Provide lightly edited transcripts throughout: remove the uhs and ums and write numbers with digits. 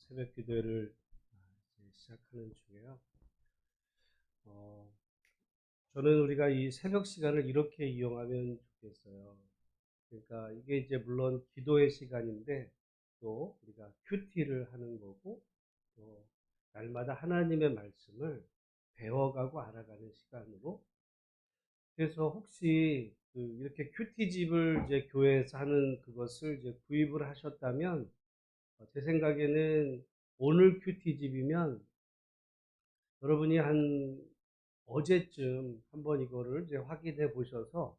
새벽 기도회를 이제 시작하는 중에요. 어, 저는 우리가 이 새벽 시간을 이렇게 이용하면 좋겠어요. 그러니까 이게 이제 물론 기도의 시간인데 또 우리가 큐티를 하는 거고 또 날마다 하나님의 말씀을 배워가고 알아가는 시간으로. 그래서 혹시 이렇게 큐티집을 이제 교회에서 하는 그것을 이제 구입을 하셨다면 제 생각에는 오늘 큐티집이면 여러분이 한 어제쯤 한번 이거를 이제 확인해 보셔서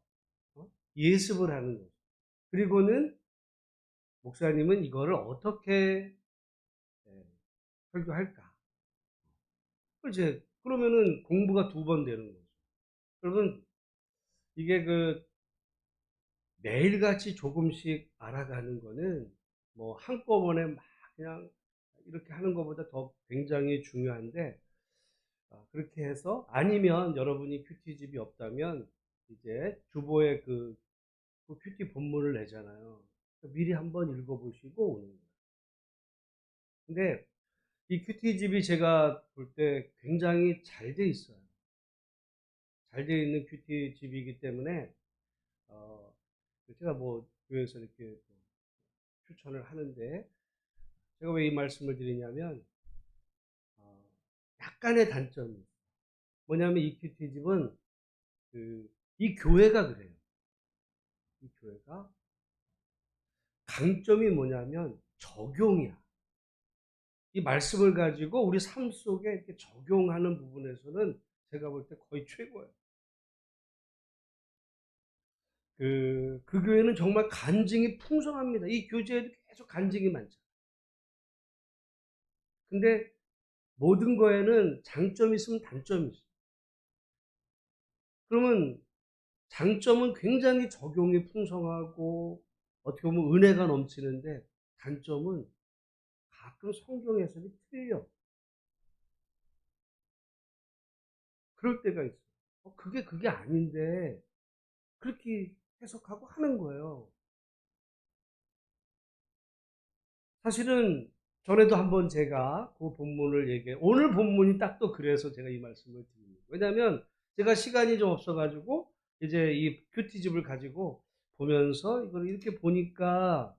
예습을 하는 거죠. 그리고는 목사님은 이거를 어떻게 예, 설교할까? 이제 그러면은 공부가 두 번 되는 거죠. 여러분 이게 매일같이 조금씩 알아가는 거는 뭐 한꺼번에 막 그냥 이렇게 하는 것보다 더 굉장히 중요한데, 그렇게 해서 아니면 여러분이 큐티집이 없다면 이제 주보에 그 큐티 본문을 내잖아요. 미리 한번 읽어보시고 오는 거예요. 근데 이 큐티집이 제가 볼 때 굉장히 잘 돼 있어요. 잘 돼 있는 큐티집이기 때문에 어, 제가 뭐 교회에서 이렇게 추천을 하는데, 제가 왜 이 말씀을 드리냐면 약간의 단점이 있어요. 뭐냐면 이 큐티집은 이 교회가 그래요. 이 교회가 강점이 뭐냐면 적용이야. 이 말씀을 가지고 우리 삶 속에 이렇게 적용하는 부분에서는 제가 볼 때 거의 최고예요. 그 교회는 정말 간증이 풍성합니다. 이 교제에도 계속 간증이 많죠. 근데 모든 거에는 장점이 있으면 단점이 있어요. 그러면 장점은 굉장히 적용이 풍성하고 어떻게 보면 은혜가 넘치는데, 단점은 가끔 성경 해석이 틀려. 그럴 때가 있어요. 그게 아닌데 그렇게 해석하고 하는 거예요. 사실은 전에도 한번 제가 그 본문을 오늘 본문이 딱 또 그래서 제가 이 말씀을 드립니다. 왜냐하면 제가 시간이 좀 없어가지고 이제 이 큐티집을 가지고 보면서 이걸 이렇게 보니까,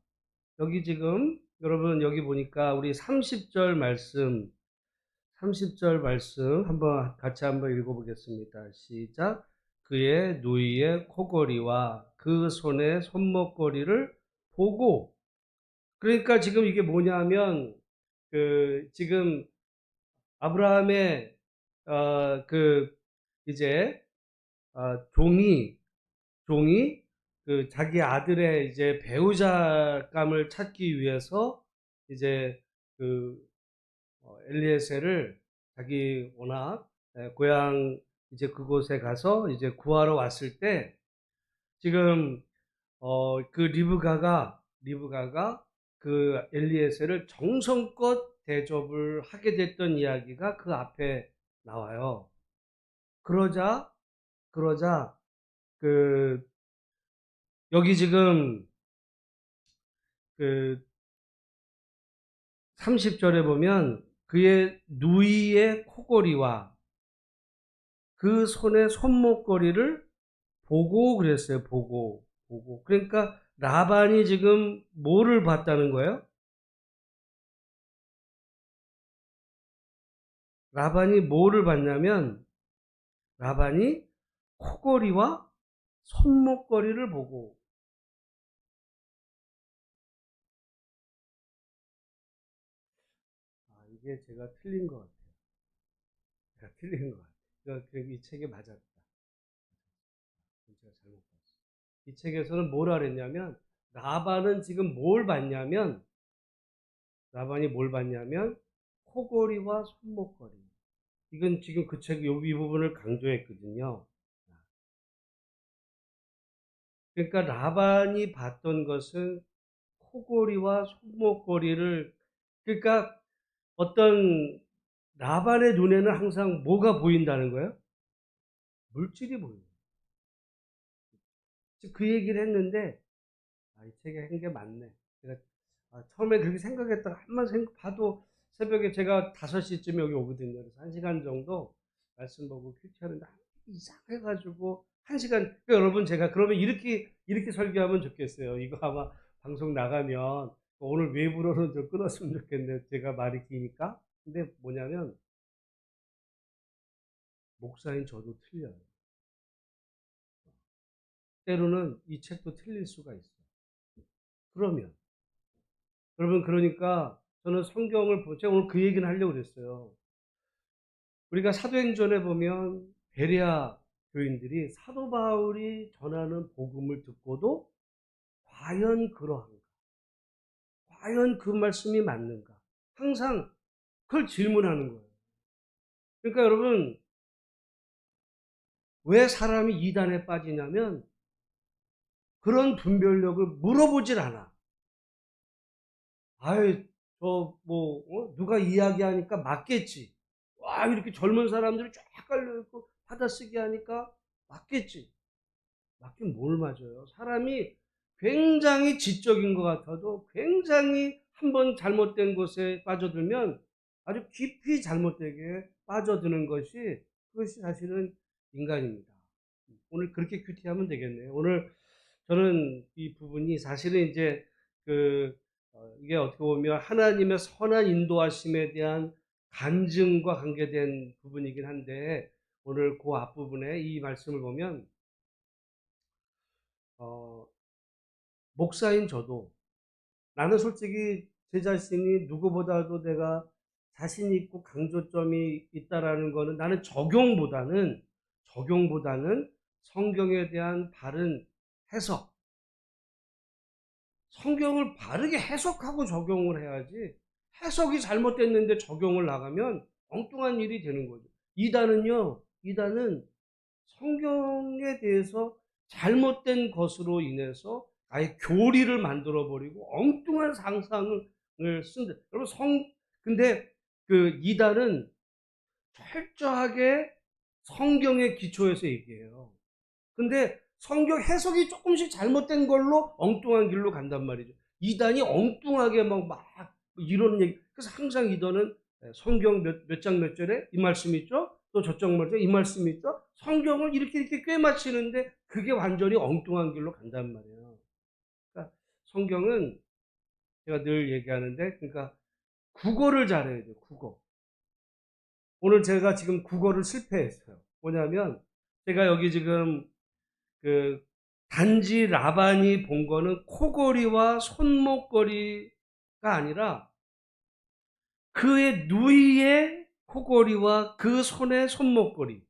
여기 지금 여러분 여기 보니까 우리 30절 말씀, 30절 말씀 같이 한번 읽어보겠습니다. 시작. 그의 누이의 코골이와 그 손의 손목걸이를 보고. 그러니까 지금 이게 뭐냐면 지금 아브라함의 이제 종이 자기 아들의 이제 배우자감을 찾기 위해서 이제 그 엘리에셀을 자기 워낙 고향 이제 그곳에 가서 이제 구하러 왔을 때, 지금 리브가가 그 엘리에셀을 정성껏 대접을 하게 됐던 이야기가 그 앞에 나와요. 그러자 그 여기 지금 그 30절에 보면 그의 누이의 코골이와 그 손의 손목걸이를 보고 그랬어요. 보고. 그러니까 라반이 지금 뭐를 봤다는 거예요? 라반이 뭐를 봤냐면 라반이 코골이와 손목걸이를 보고. 이게 제가 틀린 것 같아요. 제가 틀린 것 같아요. 그러니까 이 책에 맞았다. 제가 잘못 봤어요. 이 책에서는 뭐라 그랬냐면 라반은 지금 라반이 뭘 봤냐면 코골이와 손목걸이. 이건 지금 그 책 여기 이 부분을 강조했거든요. 그러니까 라반이 봤던 것은 코골이와 손목걸이를, 그러니까 어떤 라반의 눈에는 항상 뭐가 보인다는 거예요? 물질이 보여요. 그 얘기를 했는데 이 책에 한 게 맞네. 제가 처음에 그렇게 생각했다가 한번 봐도 새벽에 제가 5시쯤에 여기 오거든요. 그래서 1시간 정도 말씀 보고 큐티하는데 이상해가지고 1시간, 그러니까 여러분 제가 그러면 이렇게 설교하면 좋겠어요. 이거 아마 방송 나가면 오늘 외부로는 좀 끊었으면 좋겠네요. 제가 말이 기니까. 근데 뭐냐면 목사인 저도 틀려요. 때로는 이 책도 틀릴 수가 있어요. 그러면 여러분, 그러니까 저는 성경을 제가 오늘 그 얘기는 하려고 그랬어요. 우리가 사도행전에 보면 베레아 교인들이 사도 바울이 전하는 복음을 듣고도 과연 그러한가? 과연 그 말씀이 맞는가? 항상 그걸 질문하는 거예요. 그러니까 여러분, 왜 사람이 이단에 빠지냐면 그런 분별력을 물어보질 않아. 아유, 누가 이야기하니까 맞겠지. 와, 이렇게 젊은 사람들이 쫙 깔려있고 받아쓰기 하니까 맞겠지. 맞긴 뭘 맞아요. 사람이 굉장히 지적인 것 같아도 굉장히 한번 잘못된 곳에 빠져들면 아주 깊이 잘못되게 빠져드는 그것이 사실은 인간입니다. 오늘 그렇게 큐티하면 되겠네요. 오늘 저는 이 부분이 사실은 이제 이게 어떻게 보면 하나님의 선한 인도하심에 대한 간증과 관계된 부분이긴 한데, 오늘 그 앞부분에 이 말씀을 보면 목사인 저도, 나는 솔직히 제 자신이 누구보다도 내가 자신 있고 강조점이 있다라는 거는, 나는 적용보다는 성경에 대한 바른 해석, 성경을 바르게 해석하고 적용을 해야지, 해석이 잘못됐는데 적용을 나가면 엉뚱한 일이 되는 거죠. 이단은 성경에 대해서 잘못된 것으로 인해서 아예 교리를 만들어 버리고 엉뚱한 상상을 쓴다. 여러분, 근데 그 이단은 철저하게 성경의 기초에서 얘기해요. 근데 성경 해석이 조금씩 잘못된 걸로 엉뚱한 길로 간단 말이죠. 이단이 엉뚱하게 막 이런 얘기. 그래서 항상 이단은 성경 몇 장 몇 절에 이 말씀 있죠? 또 저쪽 말에 이 말씀 있죠? 성경을 이렇게 꿰맞히는데 그게 완전히 엉뚱한 길로 간단 말이에요. 그러니까 성경은 제가 늘 얘기하는데, 그러니까 국어를 잘해야 돼요. 국어. 오늘 제가 지금 국어를 실패했어요. 뭐냐면 제가 여기 지금 그 단지 라반이 본 거는 코걸이와 손목걸이가 아니라 그의 누이의 코걸이와 그 손의 손목걸이.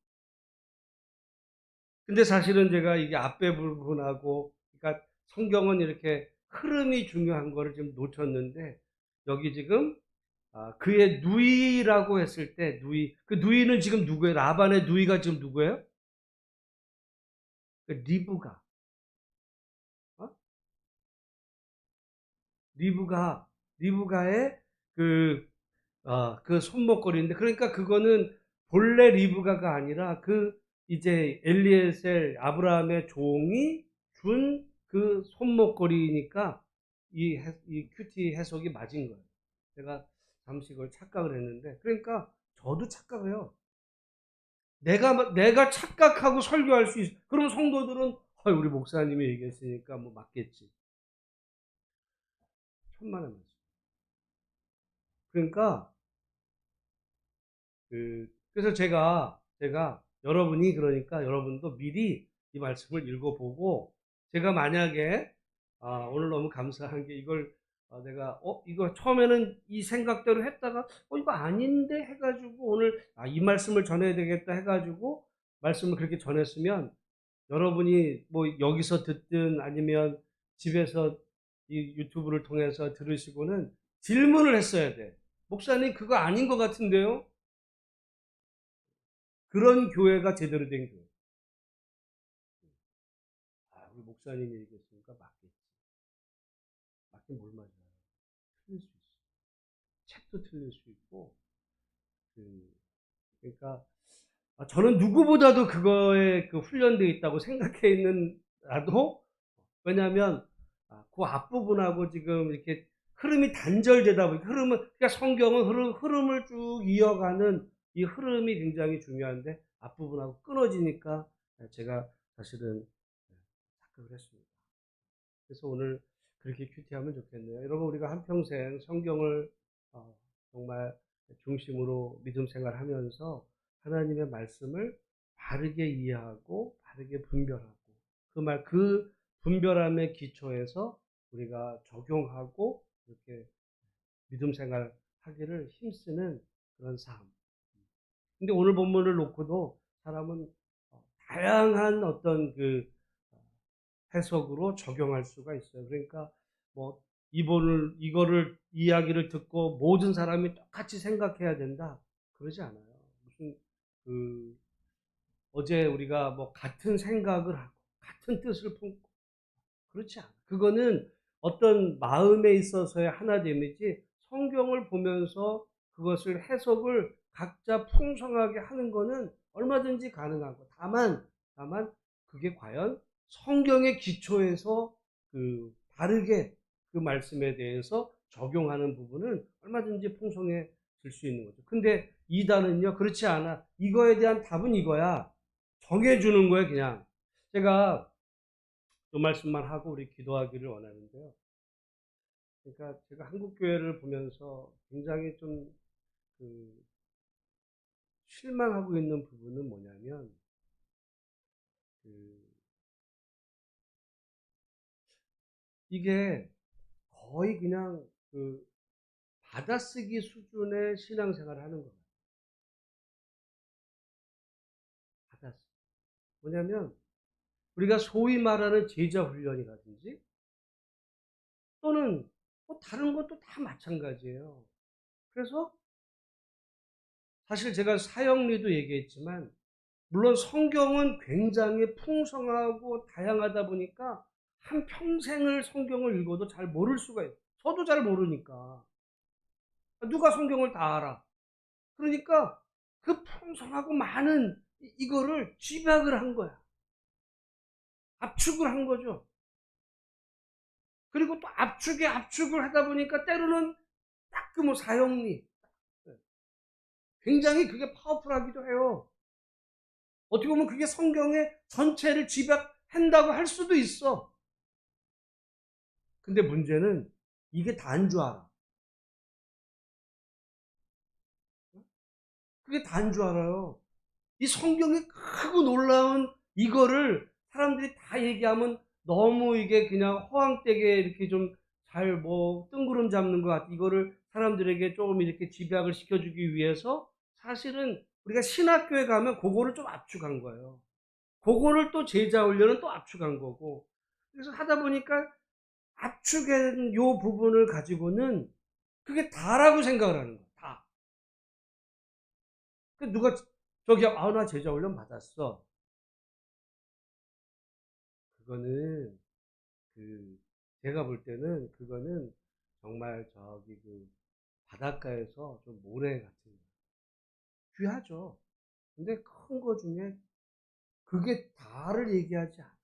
근데 사실은 제가 이게 앞에 부분하고, 그러니까 성경은 이렇게 흐름이 중요한 거를 지금 놓쳤는데, 여기 지금 그의 누이라고 했을 때, 그 누이는 지금 누구예요? 라반의 누이가 지금 누구예요? 리브가. 어? 리브가의 그 손목걸이인데, 그러니까 그거는 본래 리브가가 아니라 이제 엘리에셀, 아브라함의 종이 준 그 손목걸이니까 이 큐티 해석이 맞은 거예요. 제가 잠시 그걸 착각을 했는데, 그러니까 저도 착각해요. 내가 착각하고 설교할 수 있어. 그럼 성도들은 우리 목사님이 얘기했으니까 뭐 맞겠지. 천만의 말씀. 그러니까 그래서 제가 여러분이, 그러니까 여러분도 미리 이 말씀을 읽어보고, 제가 만약에 오늘 너무 감사한 게, 이걸 내가 이거 처음에는 이 생각대로 했다가 이거 아닌데 해가지고 오늘 이 말씀을 전해야 되겠다 해가지고 말씀을 그렇게 전했으면, 여러분이 뭐 여기서 듣든 아니면 집에서 이 유튜브를 통해서 들으시고는 질문을 했어야 돼. 목사님, 그거 아닌 것 같은데요? 그런 교회가 제대로 된 교회. 우리 목사님이 얘기했으니까 맞겠지. 맞긴 뭘 맞아요. 틀릴 수 있어. 책도 틀릴 수 있고. 그러니까 저는 누구보다도 그거에 훈련되어 있다고 생각해 있는 나도, 왜냐하면 그 앞부분하고 지금 이렇게 흐름이 단절되다 보니까 그러니까 성경은 흐름을 쭉 이어가는 이 흐름이 굉장히 중요한데 앞부분하고 끊어지니까 제가 사실은 착각을 했습니다. 그래서 오늘 그렇게 큐티하면 좋겠네요. 여러분, 우리가 한평생 성경을 정말 중심으로 믿음 생활하면서 하나님의 말씀을 바르게 이해하고 바르게 분별하고 그 분별함의 기초에서 우리가 적용하고 이렇게 믿음 생활 하기를 힘쓰는 그런 삶. 근데 오늘 본문을 놓고도 사람은 다양한 어떤 그 해석으로 적용할 수가 있어요. 그러니까 뭐 이거를 이야기를 듣고 모든 사람이 똑같이 생각해야 된다. 그러지 않아요. 무슨 그 어제 우리가 뭐 같은 생각을 하고 같은 뜻을 품고 그렇지 않아. 그거는 어떤 마음에 있어서의 하나됨이지 성경을 보면서 그것을 해석을 각자 풍성하게 하는 거는 얼마든지 가능하고 다만 그게 과연 성경의 기초에서 바르게 그 말씀에 대해서 적용하는 부분은 얼마든지 풍성해질 수 있는 거죠. 근데 이단은요, 그렇지 않아. 이거에 대한 답은 이거야. 정해주는 거예요, 그냥. 제가 그 말씀만 하고 우리 기도하기를 원하는데요. 그러니까 제가 한국 교회를 보면서 굉장히 그 실망하고 있는 부분은 뭐냐면 그 이게 거의 그냥 그 받아쓰기 수준의 신앙생활을 하는 거예요. 받아쓰기. 뭐냐면 우리가 소위 말하는 제자 훈련이라든지 또는 뭐 다른 것도 다 마찬가지예요. 그래서 사실 제가 사형리도 얘기했지만 물론 성경은 굉장히 풍성하고 다양하다 보니까 한 평생을 성경을 읽어도 잘 모를 수가 있어요. 저도 잘 모르니까. 누가 성경을 다 알아. 그러니까 그 풍성하고 많은 이거를 집약을 한 거야. 압축을 한 거죠. 그리고 또 압축을 하다 보니까 때로는 딱 그 뭐 사형리. 굉장히 그게 파워풀하기도 해요. 어떻게 보면 그게 성경의 전체를 집약한다고 할 수도 있어. 근데 문제는 이게 다인 줄 알아. 그게 다인 줄 알아요. 이 성경이 크고 놀라운 이거를 사람들이 다 얘기하면 너무 이게 그냥 허황되게 이렇게 좀 잘 뭐 뜬구름 잡는 것 같아. 이거를 사람들에게 조금 이렇게 집약을 시켜주기 위해서 사실은 우리가 신학교에 가면 그거를 좀 압축한 거예요. 그거를 또 제자 훈련은 또 압축한 거고. 그래서 하다 보니까 압축한 요 부분을 가지고는 그게 다라고 생각을 하는 거야. 다. 그 누가 저기 나 제자 훈련 받았어. 그거는 그 제가 볼 때는 그거는 정말 저기 그 바닷가에서 좀 모래 같은 거. 귀하죠. 근데 큰 거 중에 그게 다를 얘기하지 않아.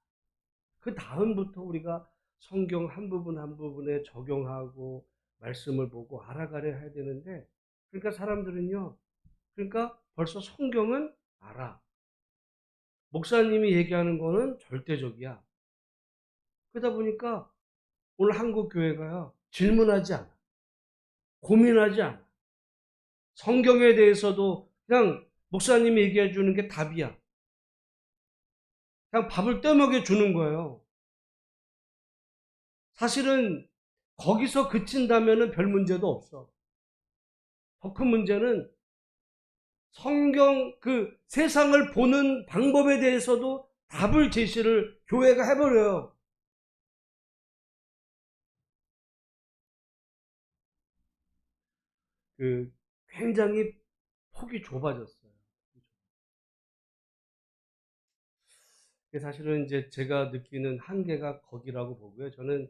그 다음부터 우리가 성경 한 부분 한 부분에 적용하고 말씀을 보고 알아가려 해야 되는데 그러니까 사람들은요. 그러니까 벌써 성경은 알아. 목사님이 얘기하는 거는 절대적이야. 그러다 보니까 오늘 한국 교회가요. 질문하지 않아. 고민하지 않아. 성경에 대해서도 그냥 목사님이 얘기해 주는 게 답이야. 그냥 밥을 떠먹여 주는 거예요. 사실은 거기서 그친다면 별 문제도 없어. 더 큰 문제는 성경 그 세상을 보는 방법에 대해서도 답을 제시를 교회가 해버려요. 굉장히 폭이 좁아졌어요. 사실은 이제 제가 느끼는 한계가 거기라고 보고요. 저는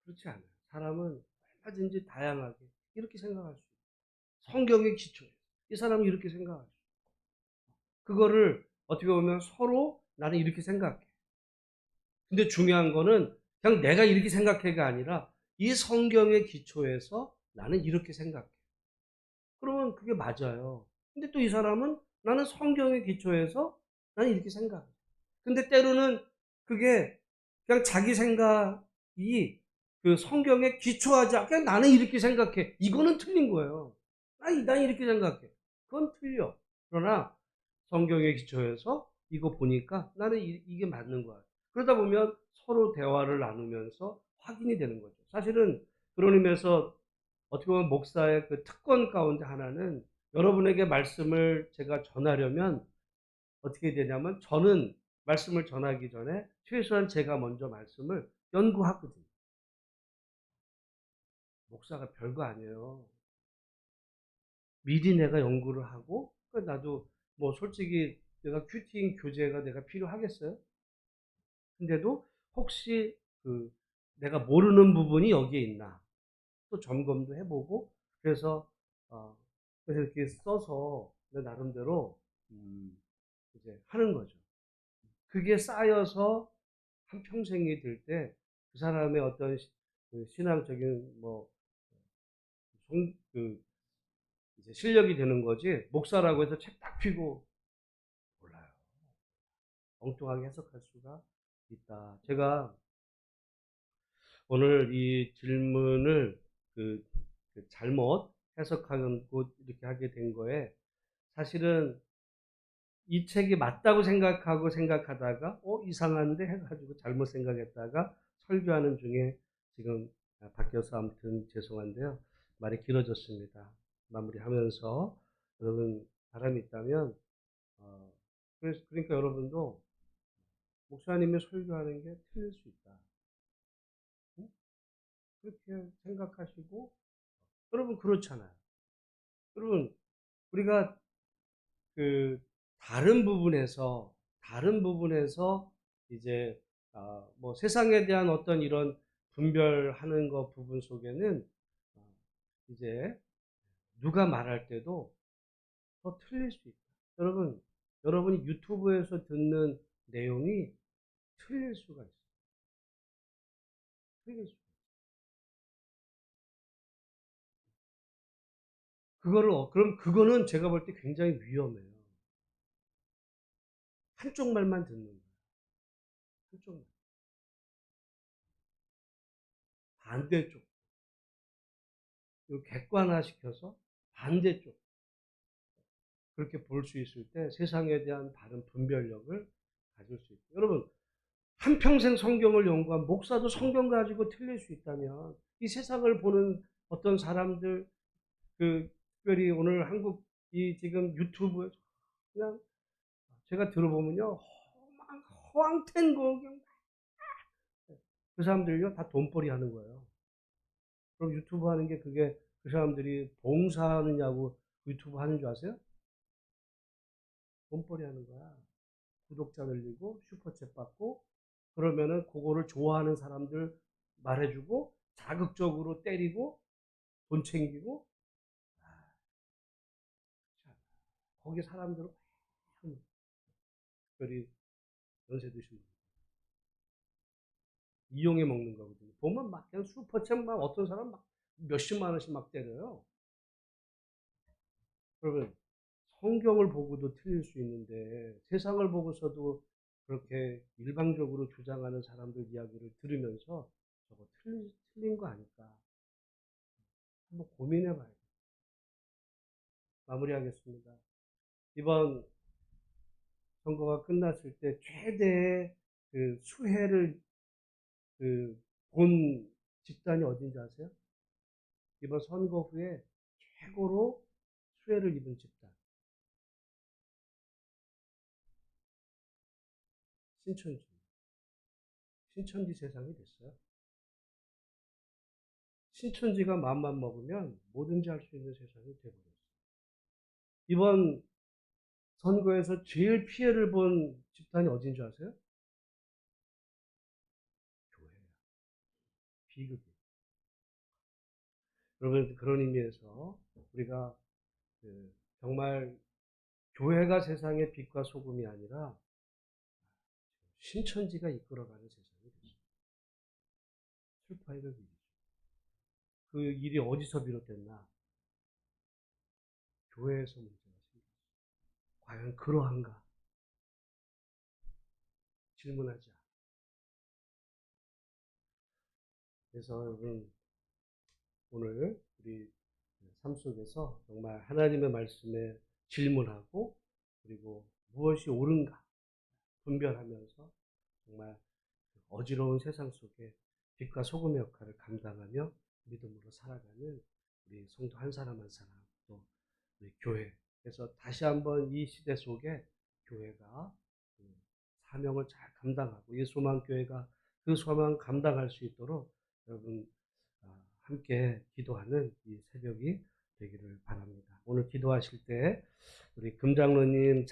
그렇지 않아요. 사람은 얼마든지 다양하게 이렇게 생각할 수 있어요. 성경의 기초에 이 사람이 이렇게 생각할 수 있어요. 그거를 어떻게 보면 서로 나는 이렇게 생각해. 근데 중요한 거는 그냥 내가 이렇게 생각해가 아니라 이 성경의 기초에서 나는 이렇게 생각해. 그러면 그게 맞아요. 근데 또 이 사람은 나는 성경의 기초에서 나는 이렇게 생각해. 근데 때로는 그게 그냥 자기 생각이 그 성경에 기초하지 않고 그냥 나는 이렇게 생각해. 이거는 틀린 거예요. 난 이렇게 생각해. 그건 틀려. 그러나 성경에 기초해서 이거 보니까 나는 이게 맞는 거야. 그러다 보면 서로 대화를 나누면서 확인이 되는 거죠. 사실은 그런 의미에서 어떻게 보면 목사의 그 특권 가운데 하나는 여러분에게 말씀을 제가 전하려면 어떻게 되냐면 저는 말씀을 전하기 전에 최소한 제가 먼저 말씀을 연구하거든요. 목사가 별거 아니에요. 미리 내가 연구를 하고 나도 뭐 솔직히 내가 큐팅 교재가 내가 필요하겠어요? 근데도 혹시 그 내가 모르는 부분이 여기에 있나 또 점검도 해보고 그래서 어 그래서 이렇게 써서 내 나름대로 이제 하는 거죠. 그게 쌓여서 한 평생이 될 때 그 사람의 어떤 그 신앙적인 뭐 그 이제 실력이 되는 거지 목사라고 해서 책 딱 피고 몰라요. 엉뚱하게 해석할 수가 있다. 제가 오늘 이 질문을 그, 그 잘못 해석하고 이렇게 하게 된 거에 사실은 이 책이 맞다고 생각하고 생각하다가 이상한데 해가지고 잘못 생각했다가 설교하는 중에 지금 바뀌어서 아무튼 죄송한데요. 말이 길어졌습니다. 마무리하면서 여러분 바람이 있다면 그러니까 여러분도 목사님이 설교하는 게 틀릴 수 있다. 응? 그렇게 생각하시고 여러분 그렇잖아요. 여러분 우리가 그 다른 부분에서 이제 뭐 세상에 대한 어떤 이런 분별하는 것 부분 속에는 어, 이제 누가 말할 때도 더 틀릴 수 있다. 여러분, 여러분이 유튜브에서 듣는 내용이 틀릴 수가 있어요. 틀릴 수. 그럼 그거는 제가 볼 때 굉장히 위험해요. 한쪽 말만 듣는 거예요. 한쪽 말. 반대쪽. 객관화시켜서 반대쪽. 그렇게 볼 수 있을 때 세상에 대한 바른 분별력을 가질 수 있고 여러분 한평생 성경을 연구한 목사도 성경 가지고 틀릴 수 있다면 이 세상을 보는 어떤 사람들 특별히 오늘 한국 이 지금 유튜브에 그냥 제가 들어보면요 허황된 거 그냥 그 사람들요 다 돈벌이 하는 거예요. 그럼 유튜브 하는 게 그게 그 사람들이 봉사하느냐고 유튜브 하는 줄 아세요? 돈벌이 하는 거야. 구독자 늘리고 슈퍼챗 받고 그러면은 그거를 좋아하는 사람들 말해주고 자극적으로 때리고 돈 챙기고 거기 사람들은 특별히 연세 드신 분 이용해 먹는 거거든요. 보면 막 그냥 슈퍼챗 막 어떤 사람 막 몇십만 원씩 막 때려요. 그러면 성경을 보고도 틀릴 수 있는데 세상을 보고서도 그렇게 일방적으로 주장하는 사람들 이야기를 들으면서 저거 틀린 거 아닐까 한번 고민해 봐요. 마무리하겠습니다. 이번 선거가 끝났을 때 최대의 그 수혜를 본 집단이 어딘지 아세요? 이번 선거 후에 최고로 수혜를 입은 집단. 신천지. 신천지 세상이 됐어요. 신천지가 마음만 먹으면 뭐든지 할 수 있는 세상이 돼버렸어요. 이번 선거에서 제일 피해를 본 집단이 어딘 줄 아세요? 교회예요. 비극이. 여러분 그런 의미에서 우리가 정말 교회가 세상의 빛과 소금이 아니라 신천지가 이끌어가는 세상이 됐어요. 슬퍼해도 일이죠. 그 일이 어디서 비롯됐나? 교회에서 문제가 생겼어요. 과연 그러한가? 질문하지 않아. 그래서 여러분, 오늘 우리 삶 속에서 정말 하나님의 말씀에 질문하고, 그리고 무엇이 옳은가 분별하면서 정말 어지러운 세상 속에 빛과 소금의 역할을 감당하며 믿음으로 살아가는 우리 성도 한 사람 한 사람, 또 우리 교회. 그래서 다시 한번 이 시대 속에 교회가 그 사명을 잘 감당하고, 이 소망교회가 그 소망 감당할 수 있도록 여러분 함께 기도하는 이 새벽이 되기를 바랍니다. 오늘 기도하실 때 우리 금장로님,